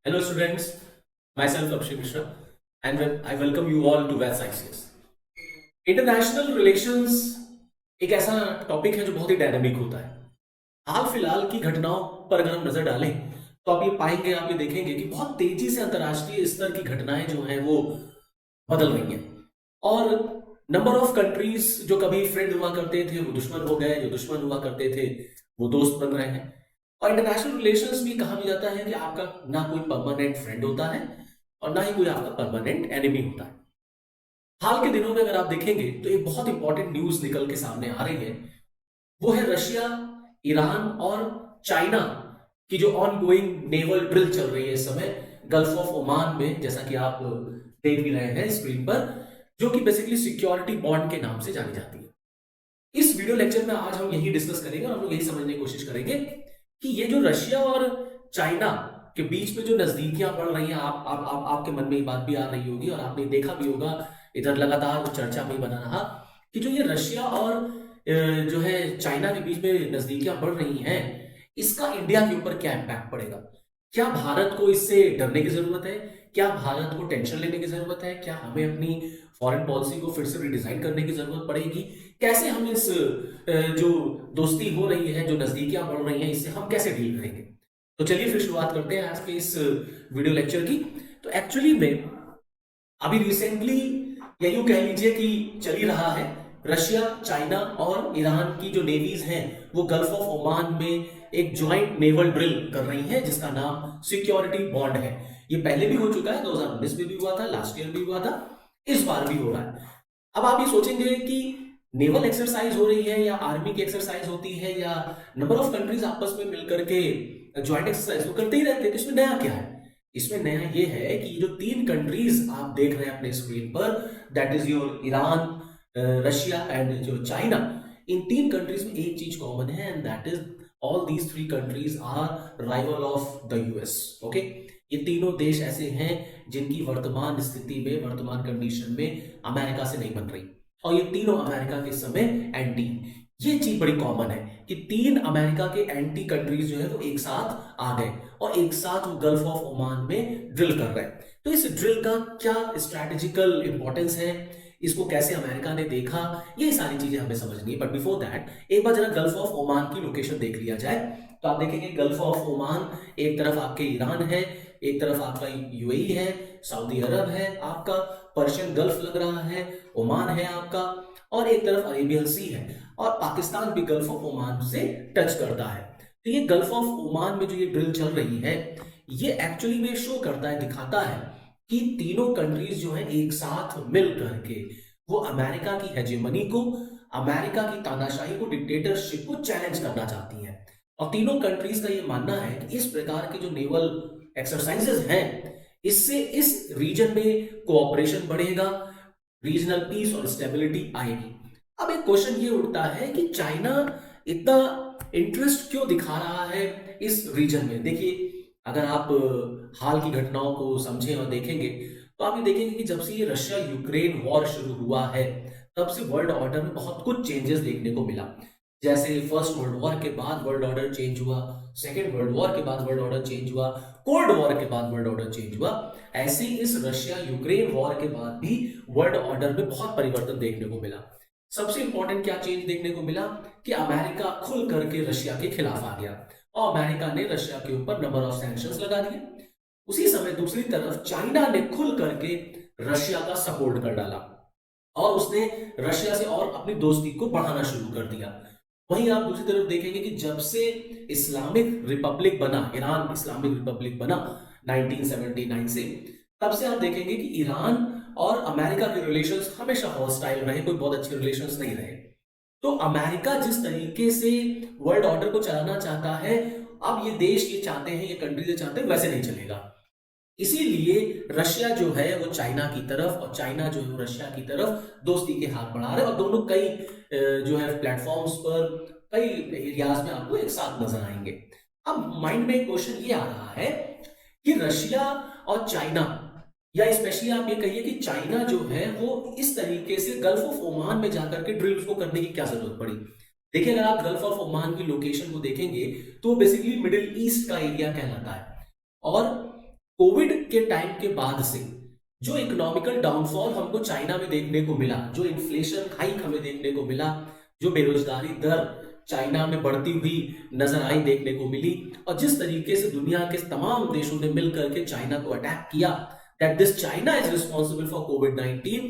Hello students, myself Abhishek Mishra and I welcome you all to Vets ICS. International relations एक ऐसा topic है जो बहुत ही dynamic होता है। हाल फिलहाल की घटनाओं पर अगर हम नजर डालें तो आप ये पाएंगे, आप ये देखेंगे कि बहुत तेजी से अंतर्राष्ट्रीय स्तर की घटनाएं जो हैं वो बदल रही हैं। और नंबर ऑफ कंट्रीज जो कभी फ्रेंड हुआ करते थे वो दुश्मन हो गए, जो दुश्मन हुआ करते थे वो दोस्त बन रहे हैं। और इंटरनेशनल रिलेशंस में कहा भी जाता है कि आपका ना कोई परमानेंट फ्रेंड होता है और ना ही कोई आपका परमानेंट एनिमी होता है। हाल के दिनों में अगर आप देखेंगे तो एक बहुत इंपॉर्टेंट न्यूज निकल के सामने आ रही है। वो है रशिया, ईरान और चाइना की जो ऑन गोइंग नेवल ड्रिल चल रही है इस समय गल्फ ऑफ ओमान में, जैसा कि आप देख भी रहे हैं स्क्रीन पर, जो कि बेसिकली सिक्योरिटी बॉन्ड के नाम से जानी जाती है। इस वीडियो लेक्चर में आज हम यही डिस्कस करेंगे और हम लोग यही समझने की कोशिश करेंगे कि ये जो रशिया और चाइना के बीच में जो नजदीकियां बढ़ रही हैं, आपके मन में ये बात भी आ रही होगी और आपने देखा भी होगा, इधर लगातार वो चर्चा में बना रहा कि जो ये रशिया और जो है चाइना के बीच में नजदीकियां बढ़ रही हैं, इसका इंडिया के ऊपर क्या इम्पैक्ट पड़ेगा। क्या भारत को इससे डरने की जरूरत है? क्या भारत को टेंशन लेने की जरूरत है? क्या हमें अपनी फॉरेन पॉलिसी को फिर से रिडिजाइन करने की जरूरत पड़ेगी? कैसे हम इस जो दोस्ती हो रही है, जो नजदीकियां बढ़ रही हैं, इससे हम कैसे डील करेंगे? तो चलिए फिर शुरुआत करते हैं आज के इस वीडियो लेक्चर की। तो एक्चुअली में अभी रिसेंटली या यूं कह लीजिए कि चल ही रहा है, रशिया, चाइना और ईरान की जो नेवीज हैं वो गल्फ ऑफ ओमान में एक ज्वाइंट नेवल ड्रिल कर रही हैं जिसका नाम सिक्योरिटी बॉन्ड है। ये पहले भी हो चुका है, 2019 में भी हुआ था, लास्ट ईयर भी हुआ था, इस बार भी हो रहा है। अब आप ये सोचेंगे कि नेवल एक्सरसाइज हो रही है या आर्मी की एक्सरसाइज होती है या नंबर ऑफ कंट्रीज आपस में मिलकर के ज्वाइंट एक्सरसाइज तो करते ही रहते हैं, तो इसमें नया क्या है? इसमें नया ये है कि ये जो तीन कंट्रीज आप देख रहे हैं अपने स्क्रीन पर, that is your Iran, Russia and जो चाइना, इन तीन कंट्रीज में एक चीज कॉमन है and that is all these three countries are rival of the US. Okay, ये तीनों देश ऐसे हैं जिनकी वर्तमान स्थिति में, वर्तमान कंडीशन में अमेरिका से नहीं बन रही, और ये तीनों अमेरिका के समय एंटी। ये चीज बड़ी कॉमन है कि तीन अमेरिका के एंटी कंट्रीज जो है वो एक साथ आ गए और एक साथ वो गल्फ ऑफ ओमान में ड्रिल कर रहे हैं। तो इस ड्रिल का क्या स्ट्रैटेजिकल इंपॉर्टेंस है, इसको कैसे अमेरिका ने देखा, ये सारी चीजें हमें समझनी है। बट बिफोर दैट एक बार जरा गल्फ ऑफ ओमान की लोकेशन देख लिया जाए तो आप देखेंगे गल्फ ऑफ ओमान, एक तरफ आपके ईरान है, एक तरफ आपका यूएई है, सऊदी अरब है आपका, पर्शियन गल्फ लग रहा है, ओमान है आपका, और एक तरफ अरेबियन सी है, और पाकिस्तान भी गल्फ ऑफ ओमान से टच करता है। तो ये गल्फ ऑफ ओमान में जो ये ड्रिल चल रही है, ये एक्चुअली में शो करता है, दिखाता है कि तीनों कंट्रीज जो है एक साथ मिल करके वो अमेरिका की हेजेमनी को, अमेरिका की तानाशाही को, डिक्टेटरशिप को चैलेंज करना चाहती है। और तीनों कंट्रीज का ये मानना है कि इस प्रकार के जो नेवल एक्सरसाइजेस हैं, इससे इस रीजन में कोऑपरेशन बढ़ेगा, रीजनल पीस और स्टेबिलिटी आएगी। अब एक क्वेश्चन ये उठता है कि चाइना इतना इंटरेस्ट क्यों दिखा रहा है इस रीजन में। देखिए, अगर आप हाल की घटनाओं को समझें और देखेंगे तो आप ये देखेंगे कि जब से ये रशिया यूक्रेन वॉर शुरू हुआ है, तब से वर्ल्ड ऑर्डर में बहुत कुछ चेंजेस देखने को मिला। जैसे फर्स्ट वर्ल्ड वॉर के बाद वर्ल्ड ऑर्डर चेंज हुआ, सेकेंड वर्ल्ड वॉर के बाद वर्ल्ड ऑर्डर चेंज हुआ, कोल्ड वॉर के बाद वर्ल्ड ऑर्डर चेंज हुआ, ऐसे इस रशिया यूक्रेन वॉर के बाद भी वर्ल्ड ऑर्डर में बहुत परिवर्तन देखने को मिला। सबसे इंपॉर्टेंट क्या चेंज देखने को मिला कि अमेरिका खुल करके रशिया के खिलाफ आ गया और अमेरिका ने रशिया के ऊपर नंबर ऑफ सैंक्शंस लगा दिए। उसी समय दूसरी तरफ चाइना ने खुल करके रशिया का सपोर्ट कर डाला और उसने रशिया से और अपनी दोस्ती को बढ़ाना शुरू कर दिया। वहीं आप दूसरी तरफ देखेंगे कि जब से इस्लामिक रिपब्लिक बना, ईरान इस्लामिक रिपब्लिक बना 1979 से, तब से आप देखेंगे कि ईरान और अमेरिका के रिलेशंस हमेशा हॉस्टाइल रहे, कोई बहुत अच्छे रिलेशंस नहीं रहे। तो अमेरिका जिस तरीके से वर्ल्ड ऑर्डर को चलाना चाहता है, अब ये देश ये चाहते हैं, ये कंट्री ये चाहते हैं, वैसे नहीं चलेगा। इसीलिए रशिया जो है वो चाइना की तरफ और चाइना जो है वो रशिया की तरफ दोस्ती के हाथ बढ़ा रहे हैं, और दोनों कई जो है प्लेटफॉर्म्स पर, कई एरियाज में आपको एक साथ नजर आएंगे। अब माइंड में एक क्वेश्चन ये आ रहा है कि रशिया और चाइना, या स्पेशली आप ये कहिए कि चाइना जो है वो इस तरीके से गल्फ ऑफ ओमान में जाकर के ड्रिल्स को करने की क्या जरूरत पड़ी। देखिए, अगर आप गल्फ ऑफ ओमान की लोकेशन को देखेंगे तो बेसिकली मिडिल ईस्ट का एरिया कहलाता है, और कोविड के टाइम के बाद से जो इकोनॉमिकल डाउनफॉल हमको चाइना में देखने को मिला, जो इन्फ्लेशन हाइक हमें देखने को मिला, जो बेरोजगारी दर चाइना में बढ़ती हुई नजर आई, देखने को मिली, और जिस तरीके से दुनिया के तमाम देशों ने मिलकर के चाइना को अटैक किया, that this China is responsible for COVID,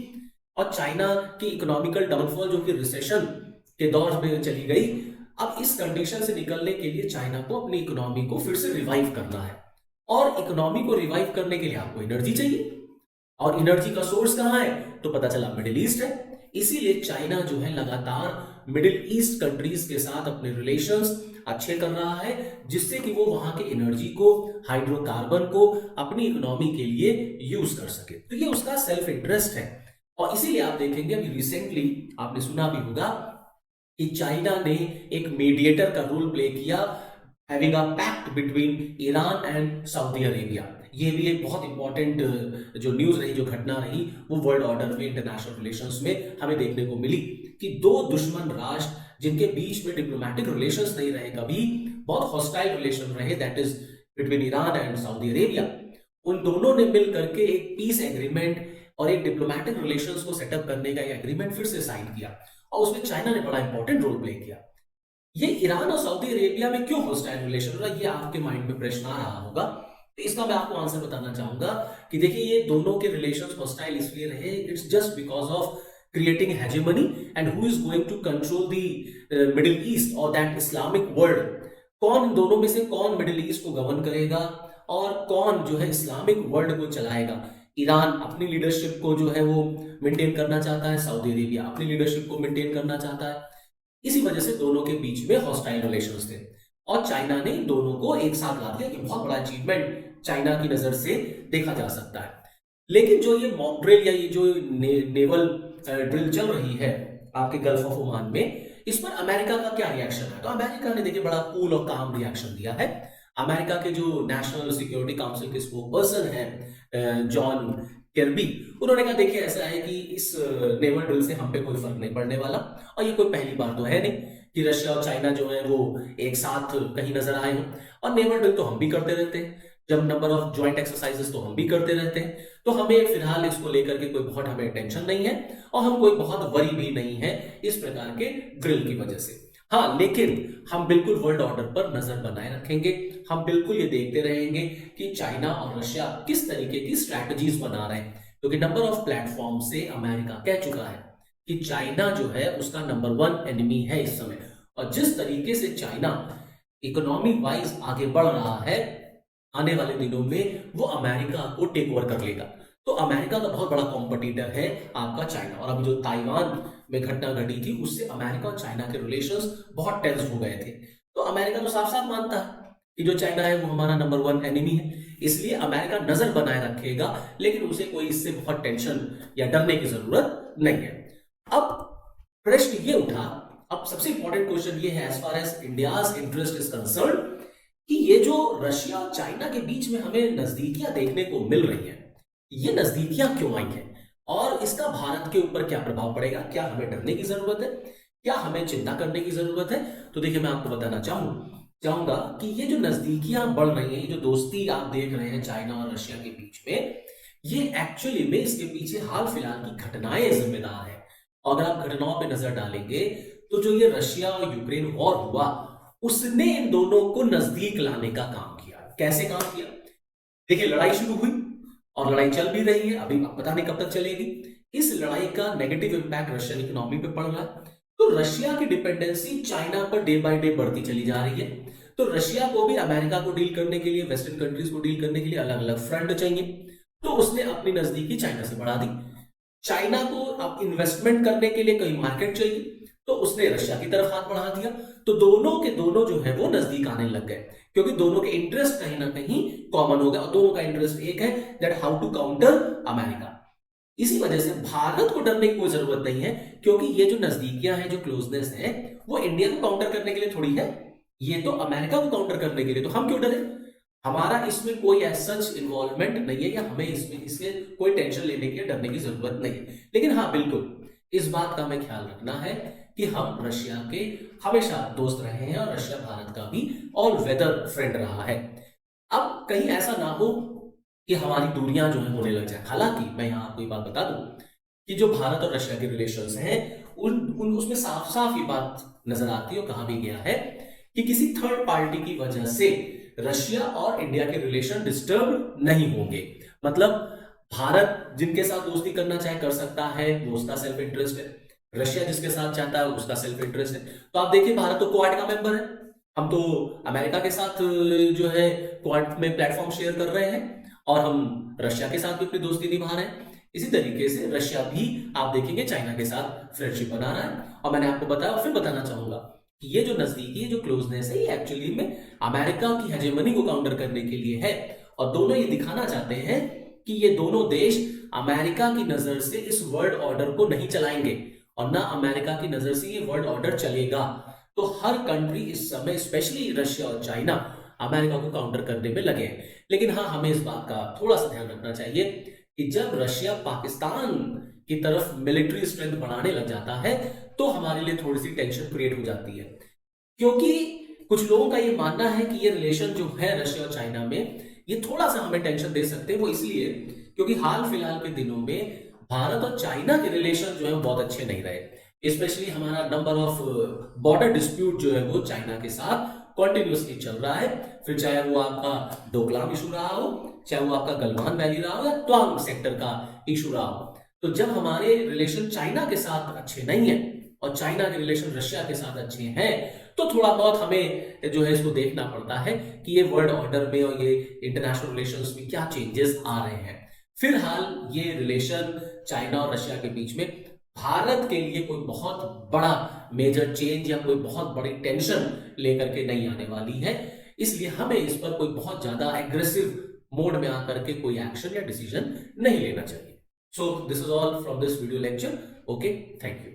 और चाइना की इकोनॉमिकल डाउनफॉल जो कि रिसेशन के दौर में चली गई। अब इस कंडीशन से निकलने के लिए चाइना को अपनी इकोनॉमी को फिर से रिवाइव करना है, और इकोनॉमी को रिवाइव करने के लिए आपको एनर्जी चाहिए, और एनर्जी का सोर्स कहां है, तो पता चला मिडिल ईस्ट है। इसीलिए चाइना जो है लगातार मिडिल ईस्ट कंट्रीज के साथ अपने रिलेशंस अच्छे कर रहा है, जिससे कि वो वहां के एनर्जी को, हाइड्रोकार्बन को अपनी इकोनॉमी के लिए यूज कर सके। तो ये उसका सेल्फ इंटरेस्ट है, और इसीलिए आप देखेंगे अभी रिसेंटली आपने सुना भी होगा कि चाइना ने एक मीडिएटर का रोल प्ले किया, having a pact between Iran and Saudi Arabia. ये भी एक बहुत इंपॉर्टेंट जो न्यूज रही, जो घटना रही, वो वर्ल्ड ऑर्डर में, इंटरनेशनल रिलेशंस में हमें देखने को मिली कि दो दुश्मन राष्ट्र जिनके बीच में डिप्लोमेटिक रिलेशंस नहीं रहे, कभी बहुत हॉस्टाइल रिलेशन रहे, that is between Iran and Saudi Arabia, उन दोनों ने मिल करके एक पीस एग्रीमेंट और एक डिप्लोमेटिक रिलेशंस को सेटअप करने का एग्रीमेंट फिर से साइन किया, और उसमें चाइना ने बड़ा इंपॉर्टेंट रोल प्ले किया। ये ईरान और सऊदी अरेबिया में क्यों हॉस्टाइल रिलेशन रहा, ये आपके माइंड में प्रश्न आ रहा होगा। तो इसका मैं आपको आंसर बताना चाहूंगा कि देखिए, ये दोनों के रिलेशंस हॉस्टाइल इसलिए रहे, it's just because of creating hegemony and who is going to control the Middle East और दैट इस्लामिक वर्ल्ड। कौन इन दोनों में से कौन मिडिल ईस्ट को गवर्न करेगा और कौन जो है इस्लामिक वर्ल्ड को चलाएगा। ईरान अपनी लीडरशिप को जो है वो मेंटेन करना चाहता है, सऊदी अरेबिया अपनी लीडरशिप को मेंटेन करना चाहता है। इसी वजह से दोनों के बीच में हॉस्टाइल रिलेशंस थे, और चाइना ने इन दोनों को एक साथ ला दिया कि बहुत बड़ा अचीवमेंट चाइना की नजर से देखा जा सकता है। लेकिन जो ये मॉक ड्रिल या ये जो नेवल ड्रिल चल रही है आपके गल्फ ऑफ ओमान में, इस पर अमेरिका का क्या रिएक्शन है, तो अमेरिका ने देखिए बड़ा कूल और काम रिएक्शन दिया है। अमेरिका के जो नेशनल सिक्योरिटी काउंसिल के स्पोक पर्सन है जॉन किर्बी, उन्होंने कहा देखिए ऐसा है कि इस नेवल ड्रिल से हम पे कोई फर्क नहीं पड़ने वाला, और ये कोई पहली बार तो है नहीं कि रशिया और चाइना जो है वो एक साथ कहीं नजर आए हों, और नेवल ड्रिल तो हम भी करते रहते हैं, जब नंबर ऑफ ज्वाइंट एक्सरसाइजेस तो हम भी करते रहते हैं, तो हमें फिलहाल इसको लेकर के कोई बहुत हमें टेंशन नहीं है, और हम कोई बहुत वरी भी नहीं है इस प्रकार के ड्रिल की वजह से। हाँ, लेकिन हम बिल्कुल वर्ल्ड ऑर्डर पर नजर बनाए रखेंगे, हम बिल्कुल ये देखते रहेंगे कि चाइना और रशिया किस तरीके की स्ट्रैटेजीज बना रहे हैं, क्योंकि नंबर ऑफ प्लेटफॉर्म से अमेरिका कह चुका है कि चाइना जो है उसका नंबर 1 एनिमी है इस समय, और जिस तरीके से चाइना इकोनॉमी वाइज आगे बढ़ रहा है, आने वाले दिनों में वो अमेरिका को टेक ओवर कर लेगा। तो अमेरिका का बहुत बड़ा कॉम्पिटिटर है आपका चाइना, और अभी जो ताइवान में घटना घटी थी उससे अमेरिका और चाइना के रिलेशंस बहुत टेंस हो गए थे। तो अमेरिका तो साफ साफ मानता है कि जो चाइना है वो हमारा नंबर 1 एनिमी है, इसलिए अमेरिका नजर बनाए रखेगा, लेकिन उसे कोई इससे बहुत टेंशन या डरने की जरूरत नहीं है। अब प्रश्न ये उठा, अब सबसे इंपॉर्टेंट क्वेश्चन ये है as far as India's interest is concern, कि ये जो रशिया और चाइना के बीच में हमें नजदीकियां देखने को मिल रही हैं, ये नजदीकियां क्यों आई हैं, और इसका भारत के ऊपर क्या प्रभाव पड़ेगा, क्या हमें डरने की जरूरत है, क्या हमें चिंता करने की जरूरत है। तो देखिए, मैं आपको बताना चाहूंगा कि ये जो नजदीकियां बढ़ रही हैं, जो दोस्ती आप देख रहे हैं चाइना और रशिया के बीच में, ये एक्चुअली में इसके पीछे हाल फिलहाल की घटनाएं जिम्मेदार है। अगर आप घटनाओं पर नजर डालेंगे तो जो ये रशिया और यूक्रेन वॉर हुआ, उसने इन दोनों को नजदीक लाने का काम किया। कैसे काम किया, देखिए, लड़ाई शुरू हुई और लड़ाई चल भी रही है, अभी पता नहीं कब तक चलेगी। इस लड़ाई का नेगेटिव इंपैक्ट रशियन इकोनॉमी पे पड़ रहा है, तो रशिया की dependency China per day by day बढ़ती चली जा रही है। तो रशिया को भी अमेरिका को डील करने के लिए, वेस्टर्न कंट्रीज को डील करने के लिए अलग अलग फ्रंट चाहिए, तो उसने अपनी नजदीकी चाइना से बढ़ा दी। चाइना को अब इन्वेस्टमेंट करने के लिए कई मार्केट चाहिए, तो उसने रशिया की तरफ हाथ बढ़ा दिया। तो दोनों के दोनों जो है वो नजदीक आने लग गए, क्योंकि दोनों के इंटरेस्ट कहीं ना कहीं कॉमन हो गया, और दोनों का इंटरेस्ट एक है, that how to counter America. इसी वजह से भारत को डरने की कोई जरूरत नहीं है, क्योंकि ये जो नजदीकियां हैं, जो क्लोजनेस है, वो इंडिया को काउंटर करने के लिए थोड़ी है, ये तो अमेरिका को काउंटर करने के लिए। तो हम क्यों डरे, हमारा इसमें कोई सच इन्वॉल्वमेंट नहीं है, या हमें इससे कोई टेंशन लेने की, डरने की जरूरत नहीं है। लेकिन हाँ, बिल्कुल इस बात का हमें ख्याल रखना है कि हम रशिया के हमेशा दोस्त रहे हैं, और रशिया भारत का भी ऑल वेदर फ्रेंड रहा है। अब कहीं ऐसा ना हो कि हमारी दूरियां जो है होने लग जाए। हालांकि मैं यहाँ आपको ये बात बता दूं कि जो भारत और रशिया के रिलेशंस हैं उन उन उसमें साफ साफ ये बात नजर आती है और कहा भी गया है कि किसी थर्ड पार्टी की वजह से रशिया और इंडिया के रिलेशन डिस्टर्ब नहीं होंगे। मतलब भारत जिनके साथ दोस्ती करना चाहे कर सकता है, वो उसका सेल्फ इंटरेस्ट है। रशिया जिसके साथ चाहता है उसका सेल्फ इंटरेस्ट है। तो आप देखिए, भारत तो क्वाड का मेंबर है। हम तो अमेरिका के साथ जो है क्वाड में प्लेटफॉर्म शेयर कर रहे हैं, और हम रशिया के साथ भी अपनी दोस्ती निभा रहे हैं। इसी तरीके से रशिया भी आप देखेंगे चाइना के साथ फ्रेंडशिप बना रहा है। और मैंने आपको बताया और फिर बताना चाहूंगा कि ये जो नजदीकी, जो क्लोजनेस है, ये एक्चुअली में अमेरिका की हेजेमनी को काउंटर करने के लिए है। और दोनों ये दिखाना चाहते हैं कि ये दोनों देश अमेरिका की नजर से इस वर्ल्ड ऑर्डर को नहीं चलाएंगे, और ना अमेरिका की नजर से ये वर्ल्ड ऑर्डर चलेगा। तो हर कंट्री इस समय, स्पेशली रशिया और चाइना, अमेरिका को काउंटर करने में लगे हैं। लेकिन हाँ, हमें इस बात का थोड़ा सा ध्यान रखना चाहिए कि जब रशिया पाकिस्तान की तरफ मिलिट्री स्ट्रेंथ बढ़ाने लग जाता है तो हमारे लिए थोड़ी सी टेंशन क्रिएट हो जाती है। क्योंकि कुछ लोगों का ये मानना है कि ये रिलेशन जो है रशिया और चाइना में, ये थोड़ा सा हमें टेंशन दे सकते हैं। वो इसलिए क्योंकि हाल फिलहाल के दिनों में भारत और चाइना के रिलेशन जो है बहुत अच्छे नहीं रहे। स्पेशली हमारा नंबर ऑफ बॉर्डर डिस्प्यूट जो है वो चाइना के साथ कॉन्टिन्यूसली चल रहा है। फिर चाहे वो आपका डोकलाम इशू रहा हो, चाहे वो आपका गलवान वैली रहा हो, या त्वांग सेक्टर का इशू रहा हो। तो जब हमारे रिलेशन चाइना के साथ अच्छे नहीं है और चाइना के रिलेशन रशिया के साथ अच्छे हैं, तो थोड़ा बहुत हमें जो है इसको देखना पड़ता है कि ये वर्ल्ड ऑर्डर में और ये इंटरनेशनल रिलेशंस में क्या चेंजेस आ रहे हैं। फिलहाल ये रिलेशन चाइना और रशिया के बीच में भारत के लिए कोई बहुत बड़ा मेजर चेंज या कोई बहुत बड़ी टेंशन लेकर के नहीं आने वाली है। इसलिए हमें इस पर कोई बहुत ज्यादा एग्रेसिव मोड में आकर के कोई एक्शन या डिसीजन नहीं लेना चाहिए। So this is all from this video lecture. Okay, thank you.